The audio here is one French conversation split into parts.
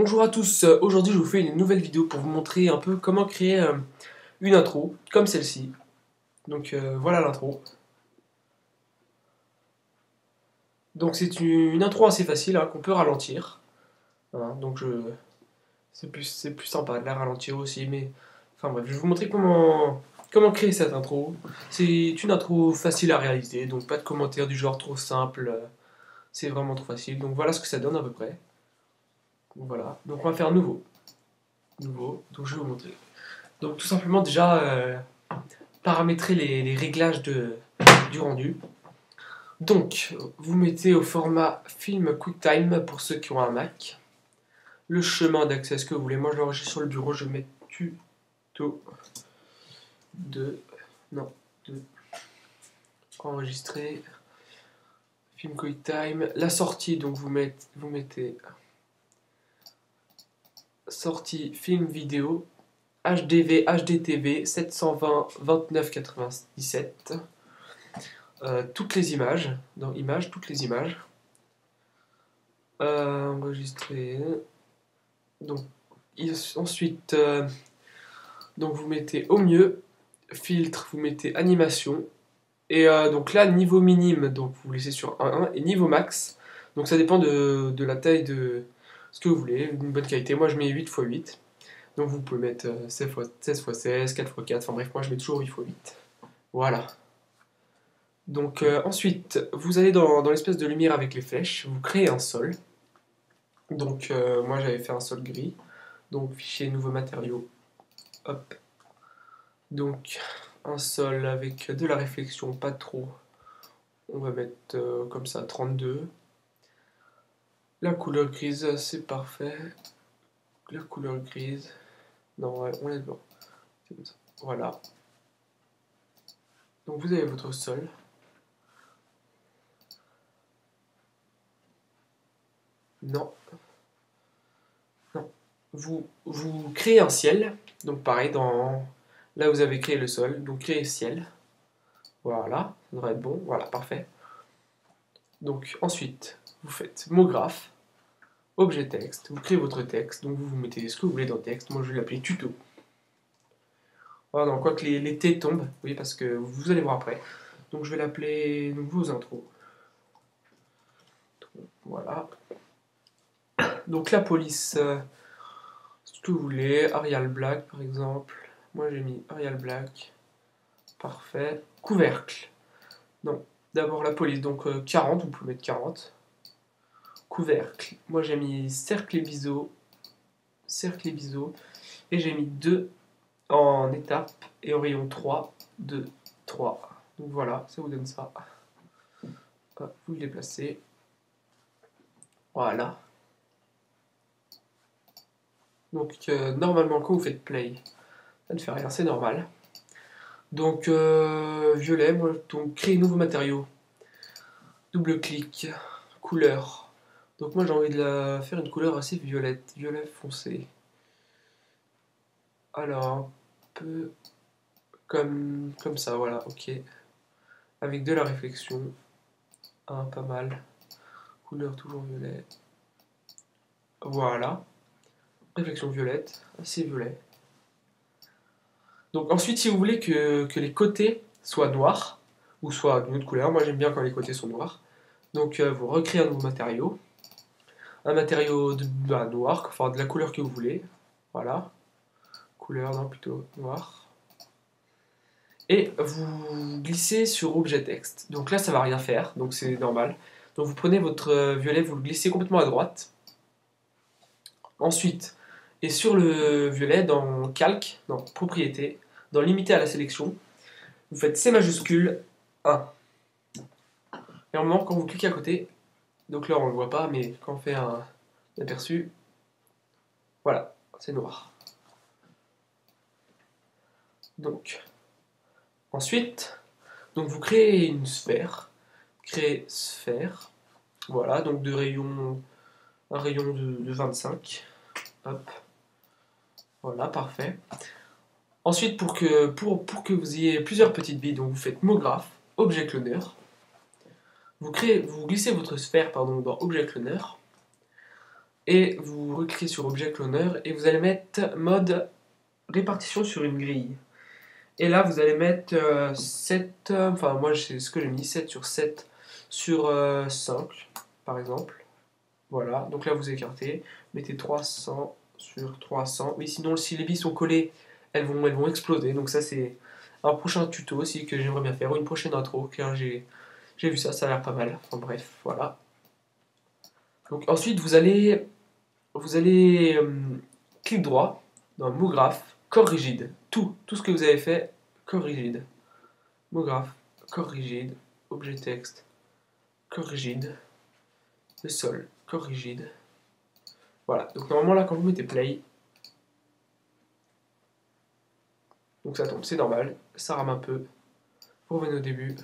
Bonjour à tous, aujourd'hui je vous fais une nouvelle vidéo pour vous montrer un peu comment créer une intro comme celle-ci. Donc voilà l'intro. Donc c'est une intro assez facile hein, qu'on peut ralentir. Hein, c'est plus sympa de la ralentir aussi, mais enfin bref, je vais vous montrer comment créer cette intro. C'est une intro facile à réaliser, donc pas de commentaires du genre trop simple, c'est vraiment trop facile. Donc voilà ce que ça donne à peu près. Donc voilà, donc on va faire nouveau. Donc je vais vous montrer. Donc tout simplement déjà paramétrer les réglages du rendu. Donc vous mettez au format film QuickTime pour ceux qui ont un Mac. Le chemin d'accès, ce que vous voulez. Moi je l'enregistre sur le bureau, je mets tuto 2. Non, 2. Enregistrer. Film QuickTime. La sortie, donc vous mettez sortie film vidéo. HDV, HDTV 720 29 97. Toutes les images, dans images, toutes les images. Enregistrer. Donc, ensuite, donc vous mettez au mieux, filtre, vous mettez animation. Et donc là, niveau minime, donc vous laissez sur 1.1. Et niveau max, donc ça dépend de la taille de ce que vous voulez, une bonne qualité. Moi je mets 8x8. Donc vous pouvez mettre 16x16, 4x4, enfin bref, moi je mets toujours 8x8. Voilà. Donc ensuite, vous allez dans l'espèce de lumière avec les flèches, vous créez un sol. Donc moi j'avais fait un sol gris. Donc fichier nouveau matériau. Hop. Donc un sol avec de la réflexion, pas trop. On va mettre comme ça 32. La couleur grise, c'est parfait. La couleur grise. Non, ouais, on laisse blanc. Voilà. Donc vous avez votre sol. Non. Non. Vous créez un ciel. Donc pareil, là vous avez créé le sol. Donc créez ciel. Voilà, ça devrait être bon. Voilà, parfait. Donc ensuite, vous faites mot graphe, objet texte, vous créez votre texte. Donc vous mettez ce que vous voulez dans le texte. Moi je vais l'appeler tuto. Voilà, donc quoi que les T tombent, oui, parce que vous allez voir après. Donc je vais l'appeler vos intros. Voilà. Donc la police, ce que vous voulez, Arial Black par exemple. Moi j'ai mis Arial Black. Parfait. Couvercle. Non, d'abord la police, donc 40, vous pouvez mettre 40. Couvercle. Moi j'ai mis cercle et biseau. Cercle et biseau. Et j'ai mis 2 en étape et au rayon 3, 2, 3. Donc voilà, ça vous donne ça. Hop, vous le déplacez. Voilà. Donc normalement quand vous faites play, ça ne fait rien, c'est normal. Donc violet, moi, donc créer nouveau matériau. Double clic, couleur. Donc moi j'ai envie de faire une couleur assez violette, violet foncé. Alors un peu comme ça, voilà, ok. Avec de la réflexion, pas mal. Couleur toujours violet. Voilà. Réflexion violette, assez violet. Donc ensuite, si vous voulez que les côtés soient noirs, ou soient d'une autre couleur, moi j'aime bien quand les côtés sont noirs. Donc vous recréez un nouveau matériau. Un matériau noir, enfin de la couleur que vous voulez. Voilà. Couleur, non, plutôt noir. Et vous glissez sur objet texte. Donc là, ça va rien faire, donc c'est normal. Donc vous prenez votre violet, vous le glissez complètement à droite. Ensuite, et sur le violet, dans calque, dans propriété, dans limiter à la sélection, vous faites C majuscule 1. Et en moment, quand vous cliquez à côté, donc là on ne le voit pas, mais quand on fait un aperçu, voilà, c'est noir. Donc, ensuite, donc vous créez une sphère, créez sphère, voilà, donc un rayon de 25, hop, voilà, parfait. Ensuite, pour que vous ayez plusieurs petites billes, donc vous faites mot graphe, objet cloner, vous glissez votre sphère dans objet cloner, et vous recliquez sur Objet Cloner et vous allez mettre mode répartition sur une grille. Et là, vous allez mettre 7, enfin moi c'est ce que j'ai mis, 7 sur 7 sur 5, par exemple. Voilà, donc là vous écartez, mettez 300 sur 300. Oui, sinon si les billes sont collées, elles vont exploser. Donc ça c'est un prochain tuto aussi que j'aimerais bien faire, ou une prochaine intro, car j'ai vu ça, ça a l'air pas mal. Enfin bref, voilà. Donc ensuite vous allez clic droit dans mot graphe, corps rigide. Tout ce que vous avez fait, corps rigide. Mot graphe, corps rigide, objet texte, corps rigide, le sol, corps rigide. Voilà, donc normalement là quand vous mettez play, donc ça tombe, c'est normal, ça rame un peu. Vous revenez au début,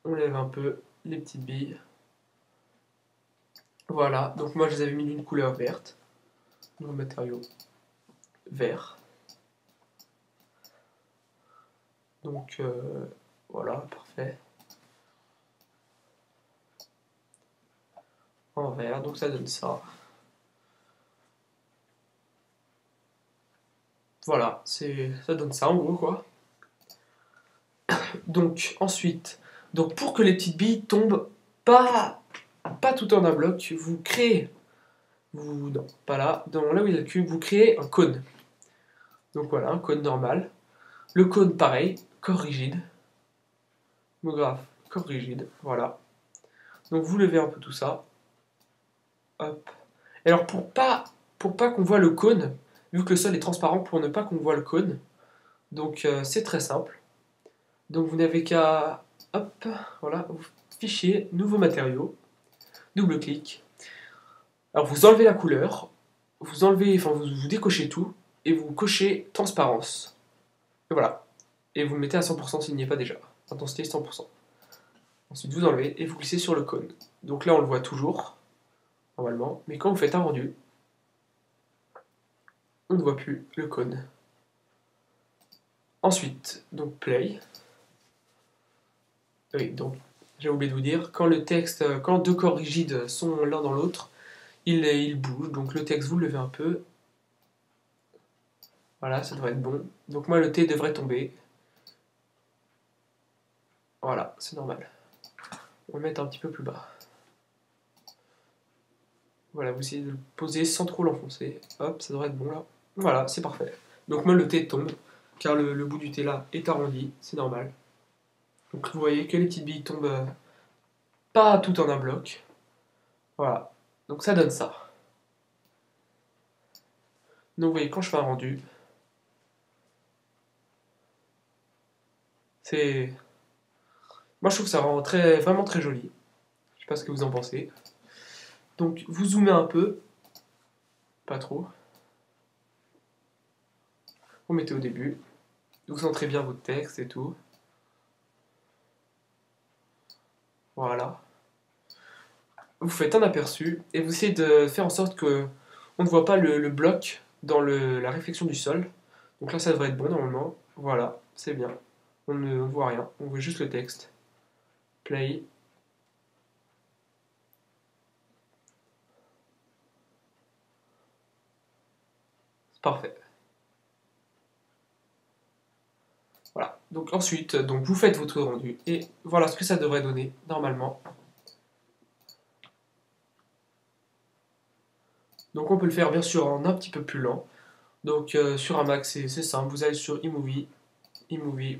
on lève un peu les petites billes. Voilà, donc moi je les avais mis d'une couleur verte. Nouveau matériau, vert. Donc voilà, parfait. En vert, donc ça donne ça. Voilà, ça donne ça en gros quoi. Donc ensuite, donc pour que les petites billes tombent pas tout en un bloc, vous créez, non, pas là, dans là où il y a le cube, vous créez un cône. Donc voilà, un cône normal. Le cône pareil, corps rigide. Homographe, corps rigide, voilà. Donc vous levez un peu tout ça. Hop. Et alors pour pas qu'on voit le cône, vu que le sol est transparent, pour ne pas qu'on voit le cône, donc c'est très simple. Donc vous n'avez qu'à, hop, voilà, fichier, nouveau matériau, double-clic. Alors vous enlevez la couleur, vous enlevez, enfin vous décochez tout, et vous cochez transparence. Et voilà. Et vous le mettez à 100% s'il n'y est pas déjà. Intensité 100%. Ensuite vous enlevez et vous glissez sur le cône. Donc là on le voit toujours, normalement, mais quand vous faites un rendu, on ne voit plus le cône. Ensuite, donc play. Oui, donc j'ai oublié de vous dire, quand le texte, quand deux corps rigides sont l'un dans l'autre, il bouge, donc le texte vous le levez un peu. Voilà, ça devrait être bon. Donc moi le T devrait tomber. Voilà, c'est normal. On va le mettre un petit peu plus bas. Voilà, vous essayez de le poser sans trop l'enfoncer. Hop, ça devrait être bon là. Voilà, c'est parfait. Donc moi le T tombe, car le bout du T là est arrondi, c'est normal. Donc vous voyez que les petites billes tombent pas tout en un bloc. Voilà, donc ça donne ça. Donc vous voyez, quand je fais un rendu, c'est... Moi je trouve que ça rend vraiment très joli. Je sais pas ce que vous en pensez. Donc vous zoomez un peu, pas trop. Vous mettez au début. Vous centrez bien votre texte et tout. Voilà. Vous faites un aperçu et vous essayez de faire en sorte que on ne voit pas le bloc dans la réflexion du sol. Donc là ça devrait être bon normalement. Voilà, c'est bien. On ne voit rien, on voit juste le texte. Play. C'est parfait. Voilà. Donc ensuite, donc vous faites votre rendu et voilà ce que ça devrait donner normalement. Donc on peut le faire bien sûr en un petit peu plus lent. Donc sur un Mac c'est simple, vous allez sur iMovie, iMovie.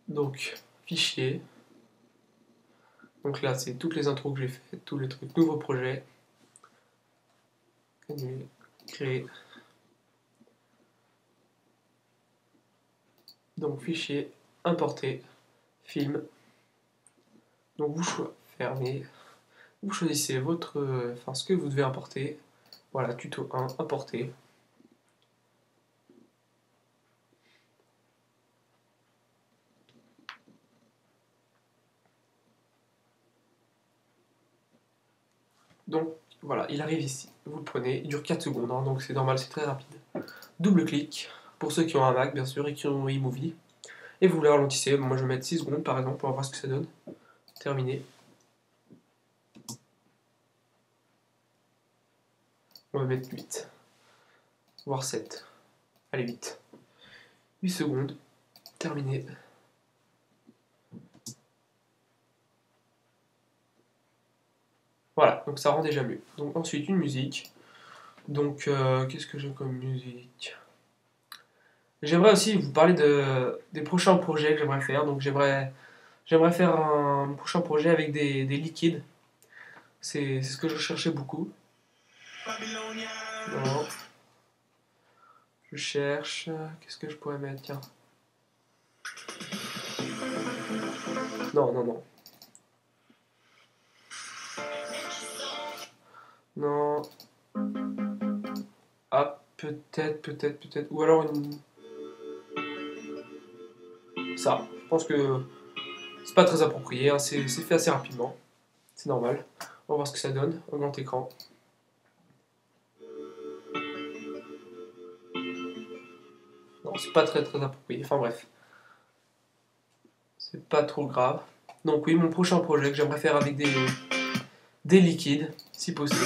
Donc fichier. Donc là c'est toutes les intros que j'ai faites, tous les trucs, nouveau projet. Annuler, créer. Donc fichier, importer, film. Donc vous fermez, vous choisissez votre, enfin ce que vous devez importer. Voilà, tuto 1, importer. Donc voilà, il arrive ici. Vous le prenez, il dure 4 secondes, hein, donc c'est normal, c'est très rapide. Double clic, pour ceux qui ont un Mac bien sûr et qui ont iMovie. Et vous les ralentissez. Moi je vais mettre 6 secondes par exemple, on va voir ce que ça donne. Terminé. On va mettre 8. Voire 7. Allez, 8. 8 secondes. Terminé. Voilà, donc ça rend déjà mieux. Donc ensuite une musique. Donc qu'est-ce que j'ai comme musique? J'aimerais aussi vous parler des prochains projets que j'aimerais faire. Donc j'aimerais faire un prochain projet avec des liquides. C'est ce que je cherchais beaucoup. Non. Je cherche. Qu'est-ce que je pourrais mettre? Tiens. Non, non, non. Non. Ah, peut-être. Ou alors une. Ça. Je pense que c'est pas très approprié. Hein. C'est fait assez rapidement. C'est normal. On va voir ce que ça donne au grand écran. Non, c'est pas très approprié. Enfin bref. C'est pas trop grave. Donc oui, mon prochain projet que j'aimerais faire avec des liquides, si possible.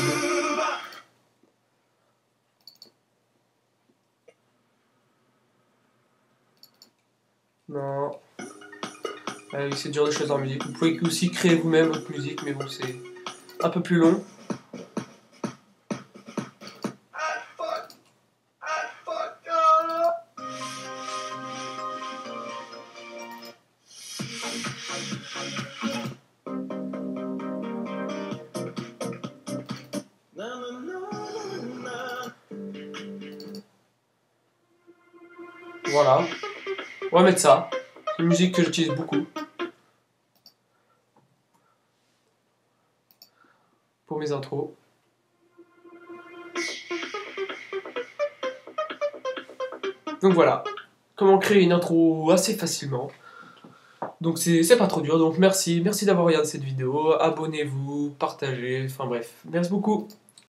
Non. C'est dur de choisir en musique. Vous pouvez aussi créer vous-même votre musique, mais bon, c'est un peu plus long. Voilà. On va mettre ça. C'est une musique que j'utilise beaucoup. Pour mes intros. Donc voilà. Comment créer une intro assez facilement. Donc c'est pas trop dur. Donc merci d'avoir regardé cette vidéo. Abonnez-vous, partagez. Enfin bref. Merci beaucoup.